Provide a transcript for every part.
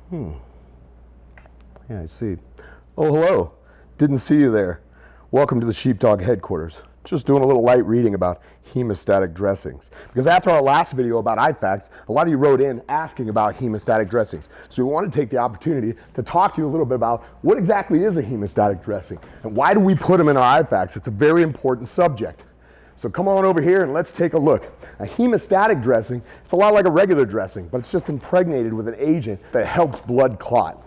Yeah, I see. Oh, hello. Didn't see you there. Welcome to the Sheepdog headquarters. Just doing a little light reading about hemostatic dressings. Because after our last video about IFACs, a lot of you wrote in asking about hemostatic dressings. So we want to take the opportunity to talk to you a little bit about what exactly is a hemostatic dressing and why do we put them in our IFACs. It's a very important subject. So come on over here and let's take a look. A hemostatic dressing, it's a lot like a regular dressing, but it's just impregnated with an agent that helps blood clot.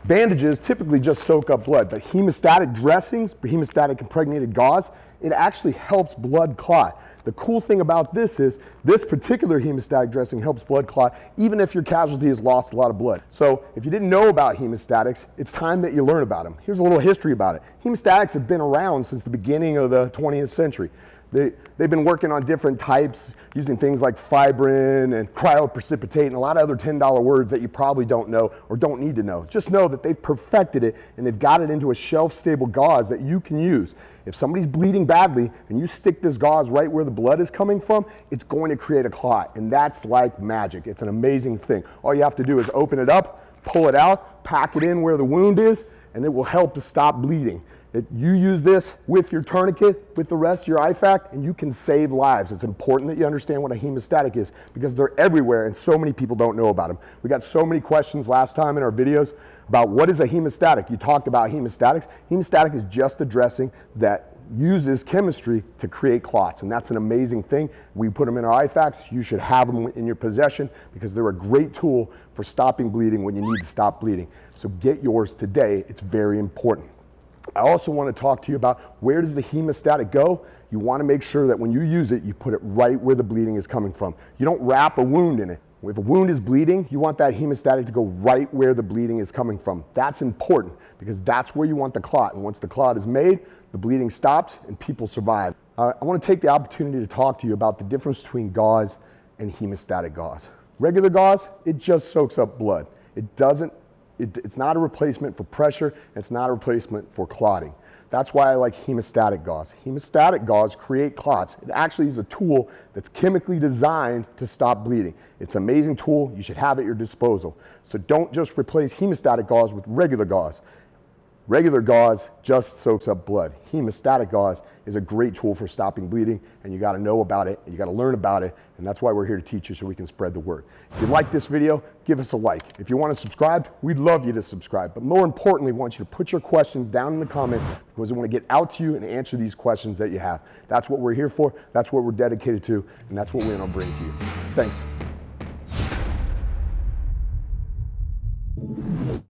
Bandages typically just soak up blood, but hemostatic dressings, hemostatic impregnated gauze, it actually helps blood clot. The cool thing about this is this particular hemostatic dressing helps blood clot even if your casualty has lost a lot of blood. So if you didn't know about hemostatics, it's time that you learn about them. Here's a little history about it. Hemostatics have been around since the beginning of the 20th century. They've been working on different types using things like fibrin and cryoprecipitate and a lot of other $10 words that you probably don't know or don't need to know. Just know that they've perfected it and they've got it into a shelf-stable gauze that you can use. If somebody's bleeding badly and you stick this gauze right where the blood is coming from, it's going to create a clot, and that's like magic. It's an amazing thing. All you have to do is open it up, pull it out, pack it in where the wound is, and it will help to stop bleeding. You use this with your tourniquet, with the rest of your IFAC, and you can save lives. It's important that you understand what a hemostatic is because they're everywhere and so many people don't know about them. We got so many questions last time in our videos about what is a hemostatic. You talked about hemostatics. Hemostatic is just a dressing that uses chemistry to create clots, and that's an amazing thing. We put them in our IFACs. You should have them in your possession because they're a great tool for stopping bleeding when you need to stop bleeding. So get yours today. It's very important. I also want to talk to you about where does the hemostatic go? You want to make sure that when you use it, you put it right where the bleeding is coming from. You don't wrap a wound in it. If a wound is bleeding, you want that hemostatic to go right where the bleeding is coming from. That's important because that's where you want the clot. And once the clot is made, the bleeding stops and people survive. I want to take the opportunity to talk to you about the difference between gauze and hemostatic gauze. Regular gauze, it just soaks up blood. It's not a replacement for pressure, and it's not a replacement for clotting. That's why I like hemostatic gauze. Hemostatic gauze create clots. It actually is a tool that's chemically designed to stop bleeding. It's an amazing tool. You should have it at your disposal. So don't just replace hemostatic gauze with regular gauze. Regular gauze just soaks up blood. Hemostatic gauze is a great tool for stopping bleeding, and you got to know about it, and you got to learn about it, and that's why we're here to teach you so we can spread the word. If you like this video, give us a like. If you want to subscribe, we'd love you to subscribe. But more importantly, we want you to put your questions down in the comments because we want to get out to you and answer these questions that you have. That's what we're here for, that's what we're dedicated to, and that's what we're going to bring to you. Thanks.